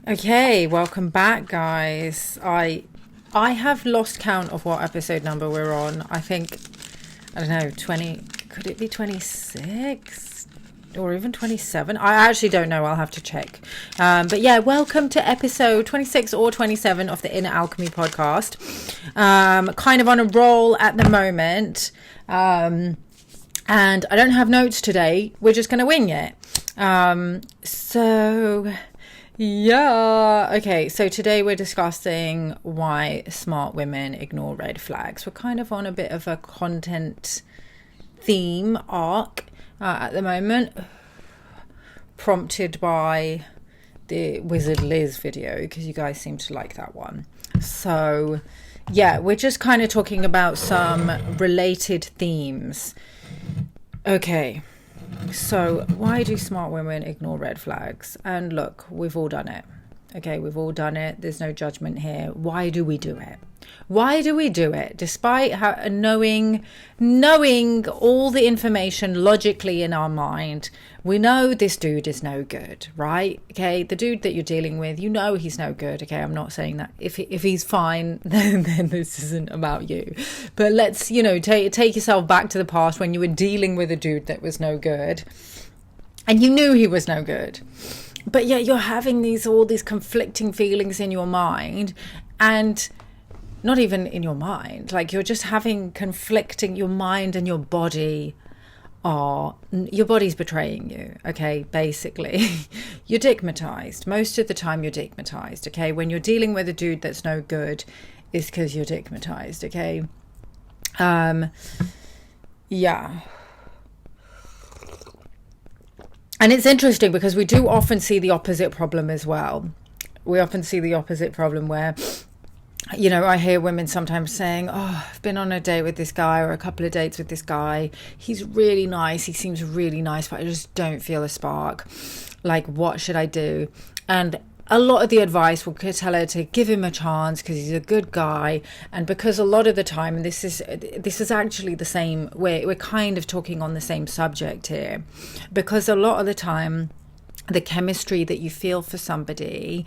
Okay, welcome back, guys. I have lost count of what episode number we're on. I think, I don't know, 20, could it be 26 or even 27? I actually don't know. I'll have to check. But yeah, welcome to episode 26 or 27 of the Inner Alchemy podcast. Kind of on a roll at the moment. And I don't have notes today. We're just going to wing it. Yeah. Okay. So today we're discussing why smart women ignore red flags. We're kind of on a bit of a content theme arc at the moment, prompted by the Wizard Liz video, because you guys seem to like that one. So yeah, we're just kind of talking about some related themes. Okay. So why do smart women ignore red flags? And look, we've all done it. Okay, we've all done it. There's no judgment here. Why do we do it? Why do we do it? Despite knowing all the information logically in our mind, we know this dude is no good, right? Okay, the dude that you're dealing with, you know he's no good. Okay, I'm not saying that if he's fine, then this isn't about you. But let's, take yourself back to the past when you were dealing with a dude that was no good, and you knew he was no good. But yet you're having all these conflicting feelings in your mind, and not even in your mind, like you're just having conflicting, your mind and your body your body's betraying you. Okay, basically you're digmatized. Most of the time you're digmatized. Okay, when you're dealing with a dude that's no good, it's because you're digmatized. Okay. Yeah. And it's interesting because we do often see the opposite problem as well. We often see the opposite problem where, I hear women sometimes saying, I've been on a date with this guy or a couple of dates with this guy. He's really nice. He seems really nice, but I just don't feel a spark. Like, what should I do? And a lot of the advice will tell her to give him a chance because he's a good guy. And because a lot of the time, and this is actually the same, we're kind of talking on the same subject here, because a lot of the time, the chemistry that you feel for somebody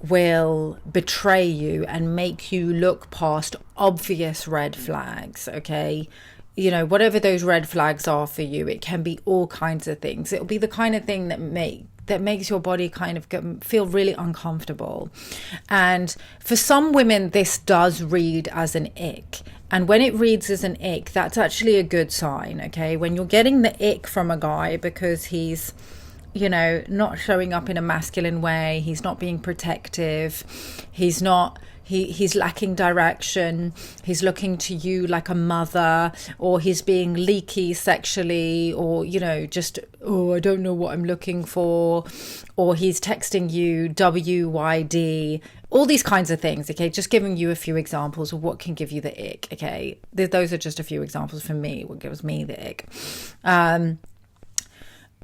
will betray you and make you look past obvious red flags. Okay, whatever those red flags are for you, it can be all kinds of things. It'll be the kind of thing that makes your body kind of feel really uncomfortable. And for some women, this does read as an ick. And when it reads as an ick, that's actually a good sign. Okay, when you're getting the ick from a guy because he's not showing up in a masculine way, he's not being protective, he's lacking direction, he's looking to you like a mother, or he's being leaky sexually, or I don't know what I'm looking for, or he's texting you WYD, all these kinds of things. Okay, just giving you a few examples of what can give you the ick. Okay, those are just a few examples for me, what gives me the ick.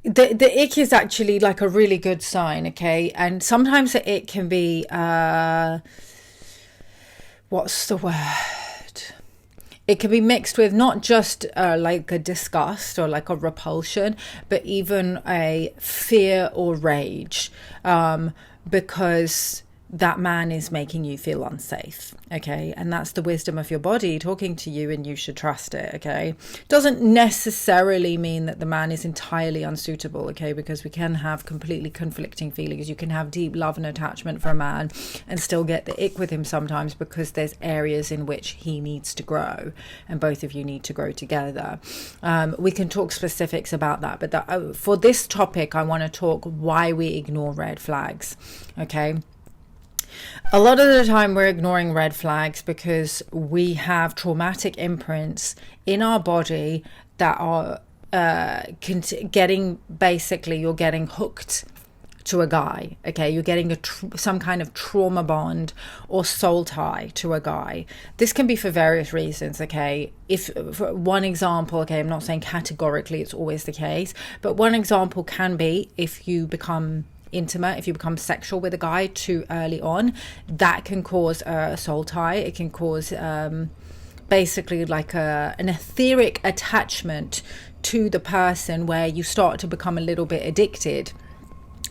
The ick is actually like a really good sign. Okay, and sometimes the ick can be what's the word? It can be mixed with not just like a disgust or like a repulsion, but even a fear or rage, because that man is making you feel unsafe. Okay, and that's the wisdom of your body talking to you, and you should trust it. Okay, doesn't necessarily mean that the man is entirely unsuitable. Okay, because we can have completely conflicting feelings. You can have deep love and attachment for a man and still get the ick with him sometimes, because there's areas in which he needs to grow and both of you need to grow together. We can talk specifics about that, but for this topic I want to talk why we ignore red flags. Okay, a lot of the time we're ignoring red flags because we have traumatic imprints in our body that are you're getting hooked to a guy. Okay, you're getting some kind of trauma bond or soul tie to a guy. This can be for various reasons. Okay, if for one example, okay, I'm not saying categorically it's always the case, but one example can be if you become intimate, if you become sexual with a guy too early on, that can cause a soul tie. It can cause basically like an etheric attachment to the person where you start to become a little bit addicted.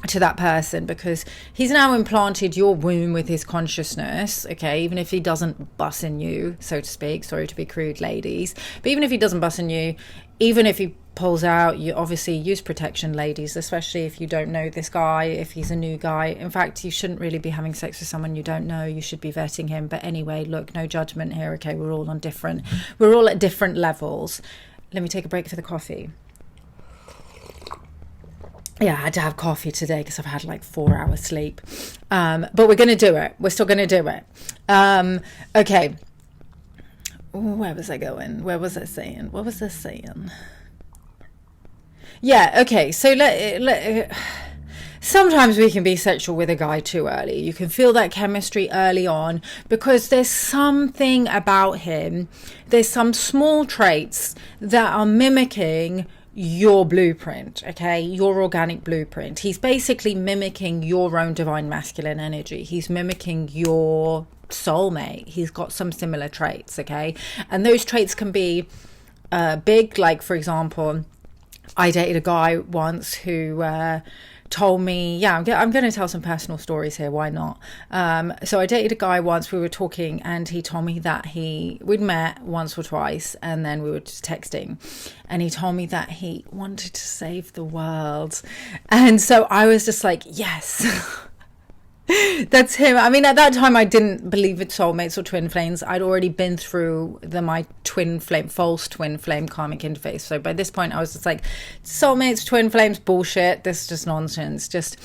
to that person, because he's now implanted your womb with his consciousness, okay? Even if he doesn't bust in you, so to speak, sorry to be crude, ladies, but even if he doesn't bust in you, even if he pulls out, you obviously use protection, ladies, especially if you don't know this guy, if he's a new guy. In fact, you shouldn't really be having sex with someone you don't know. You should be vetting him. But anyway, look, no judgment here, okay? We're all at different levels. Let me take a break for the coffee. Yeah, I had to have coffee today because I've had like 4 hours sleep. But we're going to do it. We're still going to do it. Okay. Where was I going? What was I saying? Yeah, okay. So sometimes we can be sexual with a guy too early. You can feel that chemistry early on because there's something about him. There's some small traits that are mimicking your blueprint, okay? Your organic blueprint. He's basically mimicking your own divine masculine energy. He's mimicking your soulmate. He's got some similar traits, okay? And those traits can be big, like, for example, I dated a guy once who told me, yeah, I'm going to tell some personal stories here, why not? So I dated a guy once, we were talking, and he told me that we'd met once or twice, and then we were just texting, and he told me that he wanted to save the world. And so I was just like, yes. That's him. I mean, at that time, I didn't believe in soulmates or twin flames. I'd already been through my false twin flame karmic interface. So by this point, I was just like, soulmates, twin flames, bullshit. This is just nonsense. Just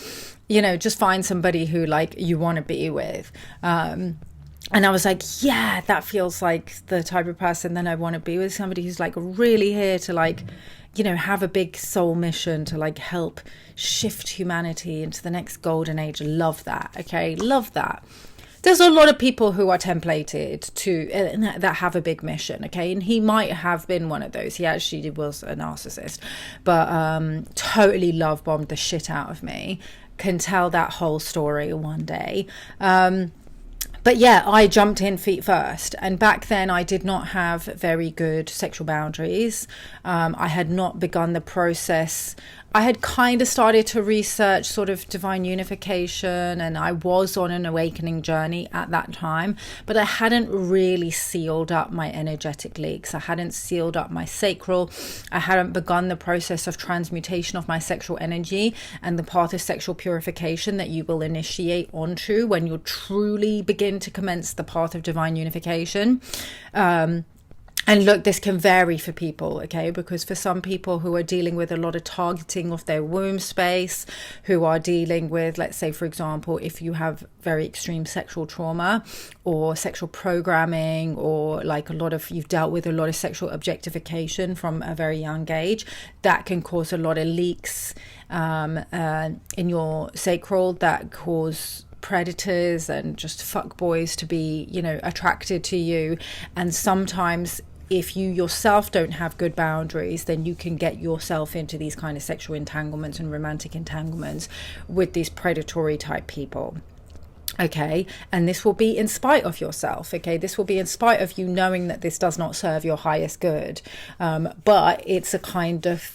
find somebody who like you want to be with. And I was like, yeah, that feels like the type of person that I want to be with. Somebody who's like really here to like, have a big soul mission to like help shift humanity into the next golden age. Love that. Okay. Love that. There's a lot of people who are templated that have a big mission. Okay. And he might have been one of those. He actually was a narcissist, but totally love bombed the shit out of me. Can tell that whole story one day. But yeah, I jumped in feet first. And back then I did not have very good sexual boundaries. I had not begun the process. I had kind of started to research sort of divine unification, and I was on an awakening journey at that time, but I hadn't really sealed up my energetic leaks. I hadn't sealed up my sacral. I hadn't begun the process of transmutation of my sexual energy and the path of sexual purification that you will initiate onto when you truly begin to commence the path of divine unification. And look, this can vary for people, okay? Because for some people who are dealing with a lot of targeting of their womb space, who are dealing with, let's say, for example, if you have very extreme sexual trauma or sexual programming, or like you've dealt with a lot of sexual objectification from a very young age, that can cause a lot of leaks in your sacral that cause predators and just fuckboys to be, attracted to you. And sometimes if you yourself don't have good boundaries, then you can get yourself into these kind of sexual entanglements and romantic entanglements with these predatory type people. Okay, and this will be in spite of yourself. Okay, this will be in spite of you knowing that this does not serve your highest good. But it's a kind of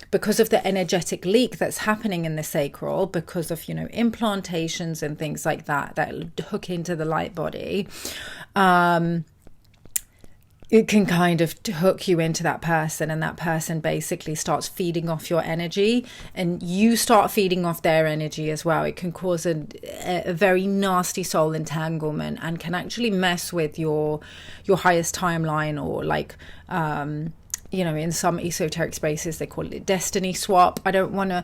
because of the energetic leak that's happening in the sacral, because of implantations and things like that hook into the light body. It can kind of hook you into that person, and that person basically starts feeding off your energy, and you start feeding off their energy as well. It can cause a very nasty soul entanglement, and can actually mess with your highest timeline, or like in some esoteric spaces they call it destiny swap. I don't want to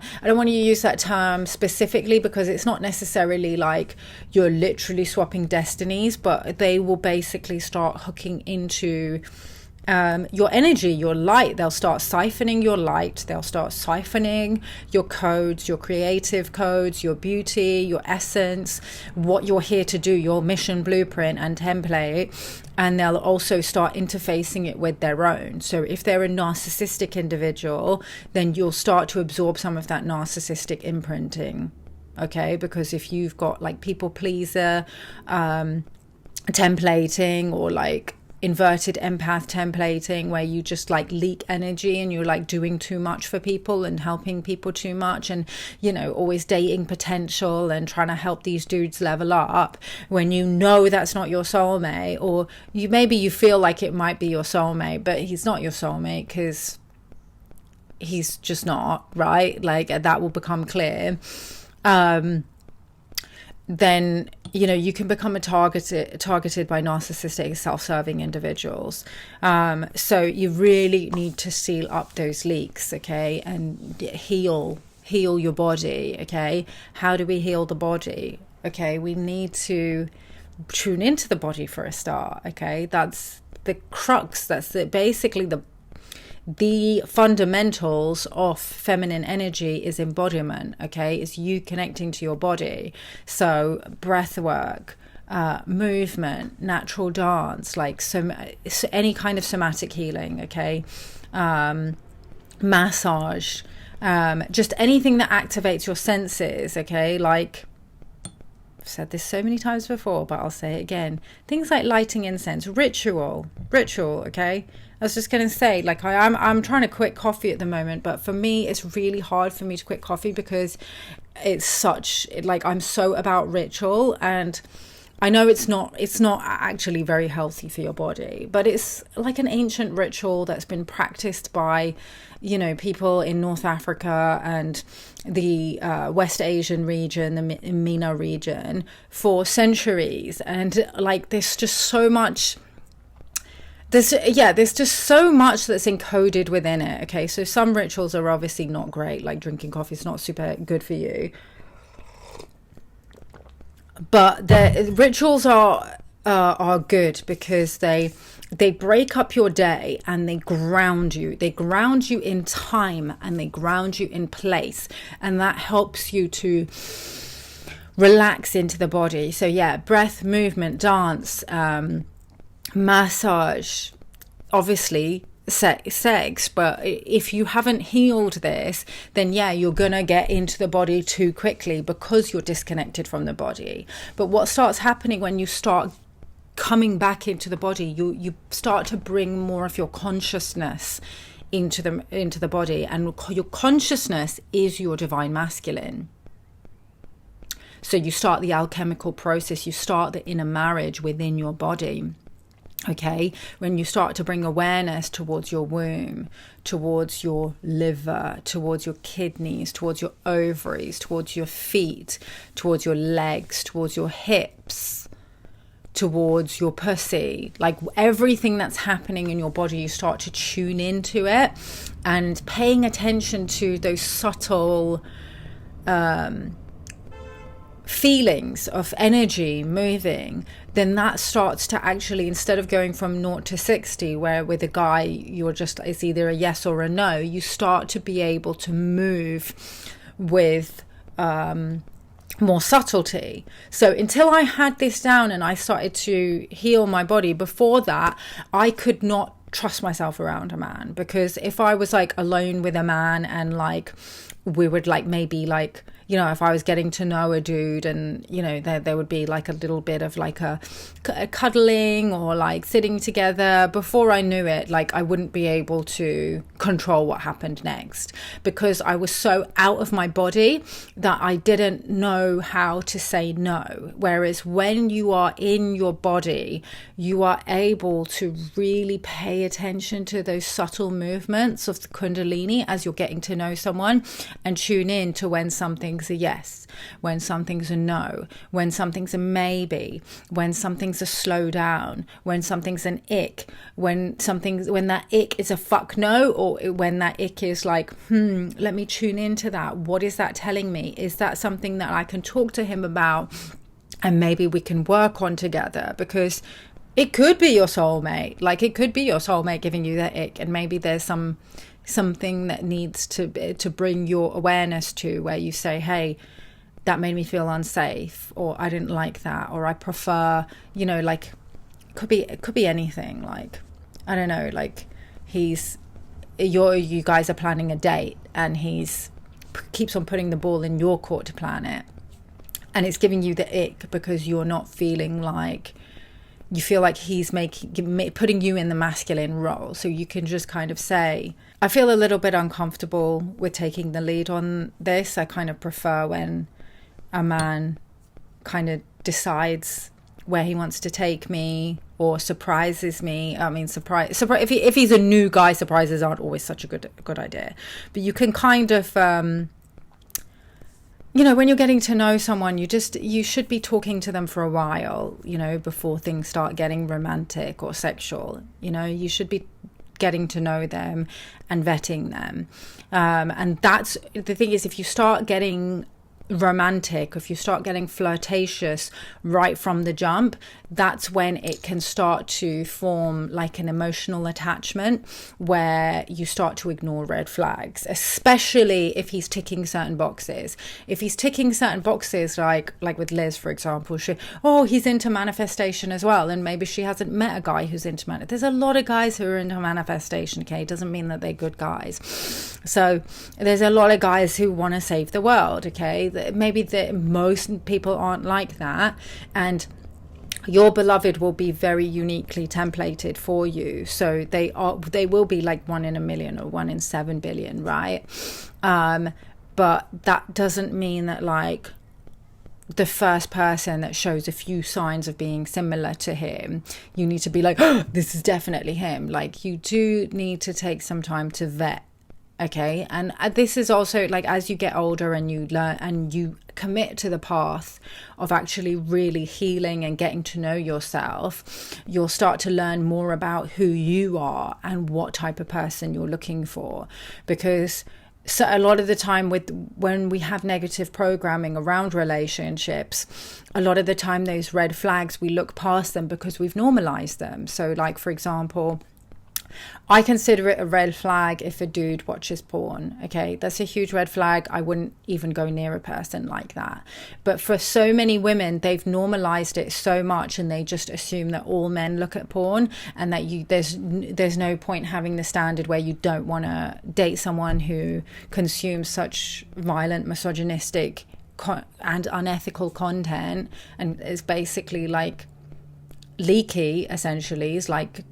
use that term specifically, because it's not necessarily like you're literally swapping destinies, but they will basically start hooking into your energy, your light. They'll start siphoning your light. They'll start siphoning your codes, your creative codes, your beauty, your essence, what you're here to do, your mission, blueprint and template. And they'll also start interfacing it with their own. So if they're a narcissistic individual, then you'll start to absorb some of that narcissistic imprinting. Okay, because if you've got like people pleaser, templating, or like inverted empath templating, where you just like leak energy and you're like doing too much for people and helping people too much, and you know, always dating potential and trying to help these dudes level up, when you know that's not your soulmate, or maybe you feel like it might be your soulmate, but he's not your soulmate because he's just not, right? Like that will become clear. Then, you know, you can become targeted by narcissistic, self-serving individuals. So you really need to seal up those leaks, okay, and heal your body, okay? How do we heal the body? Okay, we need to tune into the body for a start, okay? That's the crux. That's basically the fundamentals of feminine energy is embodiment, okay? It's you connecting to your body. So breath work, movement, natural dance, like so any kind of somatic healing, okay? Massage, just anything that activates your senses, okay? Like, I've said this so many times before, but I'll say it again. Things like lighting incense, ritual, okay? I was just going to say, like, I'm trying to quit coffee at the moment, but for me, it's really hard for me to quit coffee because it's like, I'm so about ritual, and I know it's not actually very healthy for your body, but it's like an ancient ritual that's been practiced by, you know, people in North Africa and the West Asian region, the MENA region, for centuries. And like, there's just so much. There's just so much that's encoded within it. Okay, so some rituals are obviously not great, like drinking coffee is not super good for you. But the rituals are good because they break up your day and they ground you. They ground you in time and they ground you in place, and that helps you to relax into the body. So yeah, breath, movement, dance, massage, obviously sex, but if you haven't healed this, then yeah, you're gonna get into the body too quickly because you're disconnected from the body. But what starts happening when you start coming back into the body, you start to bring more of your consciousness into the body, and your consciousness is your divine masculine. So you start the alchemical process, you start the inner marriage within your body. Okay, when you start to bring awareness towards your womb, towards your liver, towards your kidneys, towards your ovaries, towards your feet, towards your legs, towards your hips, towards your pussy, like everything that's happening in your body, you start to tune into it and paying attention to those subtle feelings of energy moving, then that starts to actually, instead of going from 0 to 60, where with a guy it's either a yes or a no, you start to be able to move with more subtlety. So until I had this down and I started to heal my body, before that I could not trust myself around a man, because if I was like alone with a man and like we would like maybe like, you know, if I was getting to know a dude and, you know, there would be like a little bit of like a cuddling or like sitting together, before I knew it, like I wouldn't be able to control what happened next, because I was so out of my body that I didn't know how to say no. Whereas when you are in your body, you are able to really pay attention to those subtle movements of the Kundalini as you're getting to know someone, and tune in to when something's a yes, when something's a no, when something's a maybe, when something's a slow down, when something's an ick, when that ick is a fuck no, or when that ick is like, let me tune into that. What is that telling me? Is that something that I can talk to him about and maybe we can work on together? Because it could be your soulmate. Like, it could be your soulmate giving you that ick, and maybe there's something that needs to bring your awareness to, where you say, hey, that made me feel unsafe, or I didn't like that, or I prefer, you know, like it could be anything. Like, I don't know, like you guys are planning a date and he's keeps on putting the ball in your court to plan it, and it's giving you the ick because you're not feeling like you feel like he's putting you in the masculine role. So you can just kind of say, I feel a little bit uncomfortable with taking the lead on this. I kind of prefer when a man kind of decides where he wants to take me or surprises me. I mean, surprise. If he's a new guy, surprises aren't always such a good idea. But you can kind of, when you're getting to know someone, you should be talking to them for a while, before things start getting romantic or sexual. You should be getting to know them and vetting them. And that's the thing is, if you start getting romantic, if you start getting flirtatious right from the jump, that's when it can start to form like an emotional attachment where you start to ignore red flags, especially if he's ticking certain boxes. If he's ticking certain boxes, like with Liz, for example, he's into manifestation as well, and maybe she hasn't met a guy who's into manifestation. There's a lot of guys who are into manifestation, okay? It doesn't mean that they're good guys. So there's a lot of guys who want to save the world, okay? Maybe most people aren't like that, and your beloved will be very uniquely templated for you. So they will be like 1 in a million or 1 in 7 billion, right? But that doesn't mean that like the first person that shows a few signs of being similar to him, you need to be like, oh, this is definitely him. Like, you do need to take some time to vet. Okay, and this is also like, as you get older and you learn and you commit to the path of actually really healing and getting to know yourself, you'll start to learn more about who you are and what type of person you're looking for. Because so a lot of the time when we have negative programming around relationships, a lot of the time those red flags, we look past them because we've normalized them. So like, for example, I consider it a red flag if a dude watches porn. Okay, that's a huge red flag. I wouldn't even go near a person like that. But for so many women, they've normalized it so much, and they just assume that all men look at porn, and that there's no point having the standard where you don't want to date someone who consumes such violent, misogynistic and unethical content, and is basically like leaky. Essentially, is like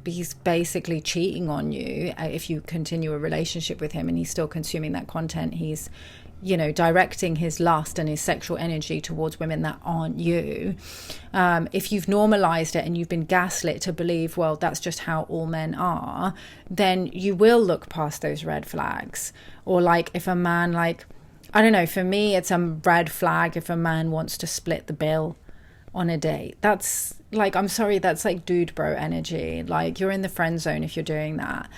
he's basically cheating on you if you continue a relationship with him and he's still consuming that content. He's directing his lust and his sexual energy towards women that aren't you. If you've normalized it and you've been gaslit to believe, well, that's just how all men are, then you will look past those red flags. Or like, if a man, like, I don't know, for me it's a red flag if a man wants to split the bill on a date. That's like, I'm sorry, that's like dude bro energy. Like, you're in the friend zone if you're doing that.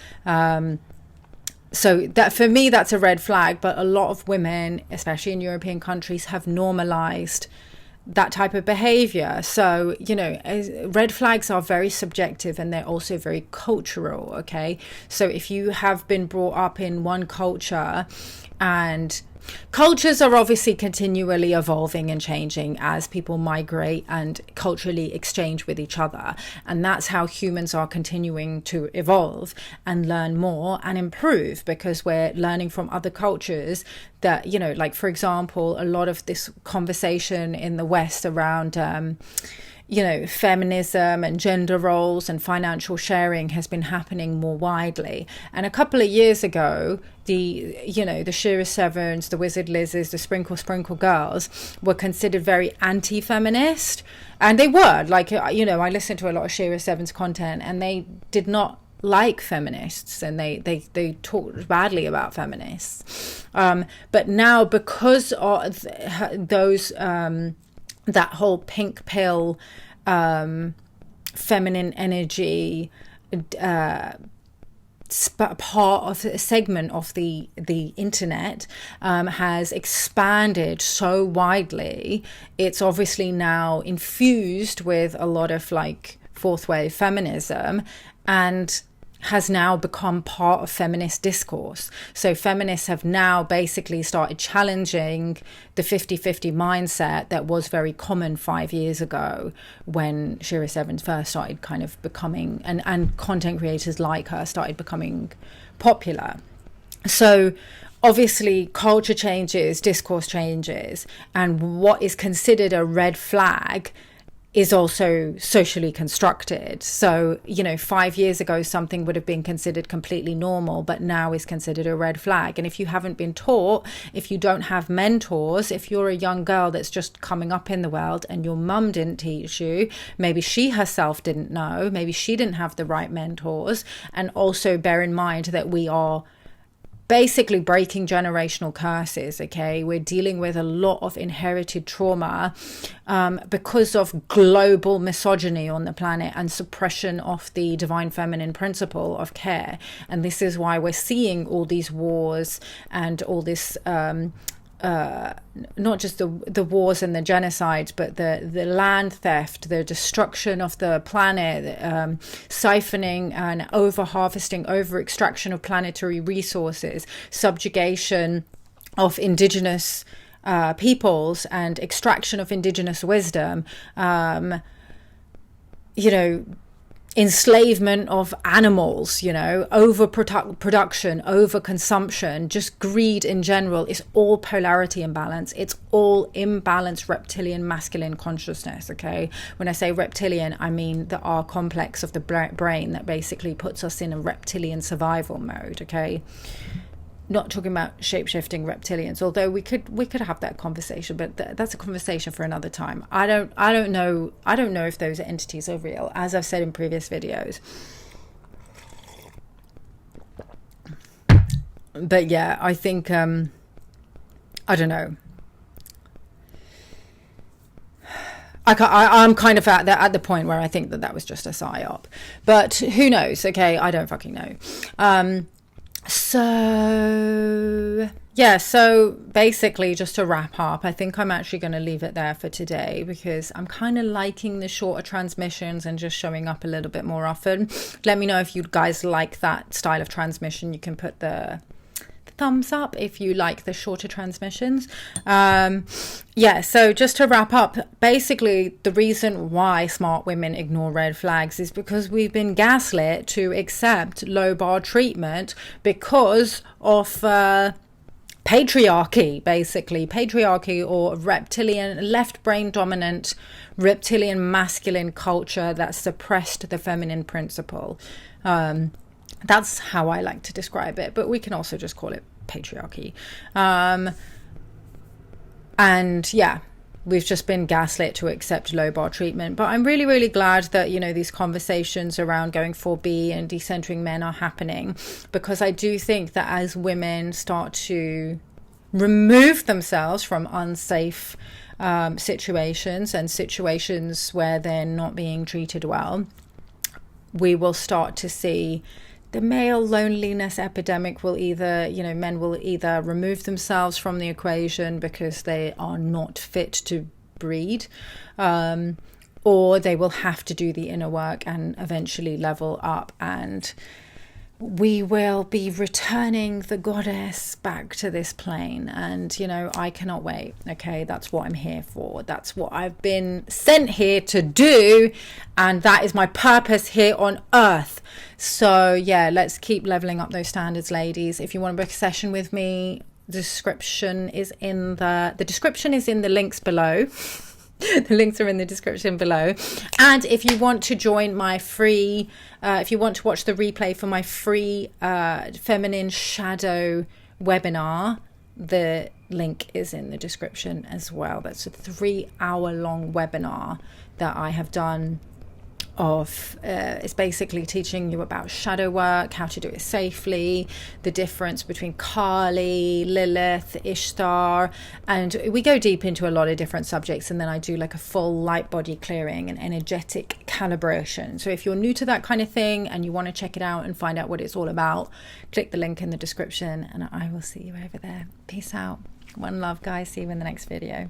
So that, for me, that's a red flag. But a lot of women, especially in European countries, have normalized that type of behavior. So, red flags are very subjective, and they're also very cultural. Okay, so if you have been brought up in one culture, and cultures are obviously continually evolving and changing as people migrate and culturally exchange with each other. And that's how humans are continuing to evolve and learn more and improve, because we're learning from other cultures that, like, for example, a lot of this conversation in the West around feminism and gender roles and financial sharing has been happening more widely. And a couple of years ago, the Shira Sevens, the Wizard Liz's, the Sprinkle girls were considered very anti-feminist. And they were, like, I listened to a lot of Shira Sevens content, and they did not like feminists, and they talked badly about feminists. But now, because of those that whole pink pill, feminine energy, part of a segment of the internet has expanded so widely, it's obviously now infused with a lot of like fourth wave feminism, and has now become part of feminist discourse. So feminists have now basically started challenging the 50-50 mindset that was very common 5 years ago when Shira Sevens first started kind of becoming, and content creators like her started becoming popular. So obviously culture changes, discourse changes, and what is considered a red flag is also socially constructed. So, you know, 5 years ago, something would have been considered completely normal, but now is considered a red flag. And if you haven't been taught, if you don't have mentors, if you're a young girl that's just coming up in the world and your mum didn't teach you, maybe she herself didn't know, maybe she didn't have the right mentors. And also bear in mind that we are basically breaking generational curses. Okay, we're dealing with a lot of inherited trauma because of global misogyny on the planet and suppression of the divine feminine principle of care. And this is why we're seeing all these wars and all this not just the wars and the genocides, but the land theft, the destruction of the planet, siphoning and over harvesting, over extraction of planetary resources, subjugation of indigenous peoples and extraction of indigenous wisdom, you know, enslavement of animals, you know, over production, over consumption, just greed in general. Is all polarity imbalance. It's all imbalanced reptilian masculine consciousness. Okay, when I say reptilian, I mean the R complex of the brain that basically puts us in a reptilian survival mode. Okay, not talking about shape-shifting reptilians, although we could have that conversation, but that's a conversation for another time. I don't know if those entities are real, as I've said in previous videos. But yeah, I think I don't know. I'm kind of at the point where I think that was just a psyop, but who knows? Okay, I don't fucking know. So yeah, so basically, just to wrap up, I think I'm actually going to leave it there for today, because I'm kind of liking the shorter transmissions and just showing up a little bit more often. Let me know if you guys like that style of transmission. You can put the thumbs up if you like the shorter transmissions. Yeah, so just to wrap up, basically the reason why smart women ignore red flags is because we've been gaslit to accept low bar treatment because of patriarchy, basically patriarchy, or reptilian, left brain dominant reptilian masculine culture that suppressed the feminine principle. That's how I like to describe it, but we can also just call it patriarchy. And yeah, we've just been gaslit to accept low bar treatment. But I'm really, really glad that, you know, these conversations around going 4B and decentering men are happening, because I do think that as women start to remove themselves from unsafe situations and situations where they're not being treated well, we will start to see the male loneliness epidemic will either, you know, men will either remove themselves from the equation because they are not fit to breed, or they will have to do the inner work and eventually level up, and we will be returning the goddess back to this plane. And, you know, I cannot wait. Okay, that's what I'm here for. That's what I've been sent here to do, and that is my purpose here on earth. So yeah, let's keep leveling up those standards, ladies. If you want to book a session with me, the description is in the links below. The links are in the description below. And if you want to join my free, if you want to watch the replay for my free feminine shadow webinar, the link is in the description as well. That's a 3-hour-long webinar that I have done of it's basically teaching you about shadow work, how to do it safely, the difference between Kali, Lilith, Ishtar, and we go deep into a lot of different subjects. And then I do like a full light body clearing and energetic calibration. So if you're new to that kind of thing and you want to check it out and find out what it's all about, click the link in the description and I will see you over there. Peace out. One love, guys. See you in the next video.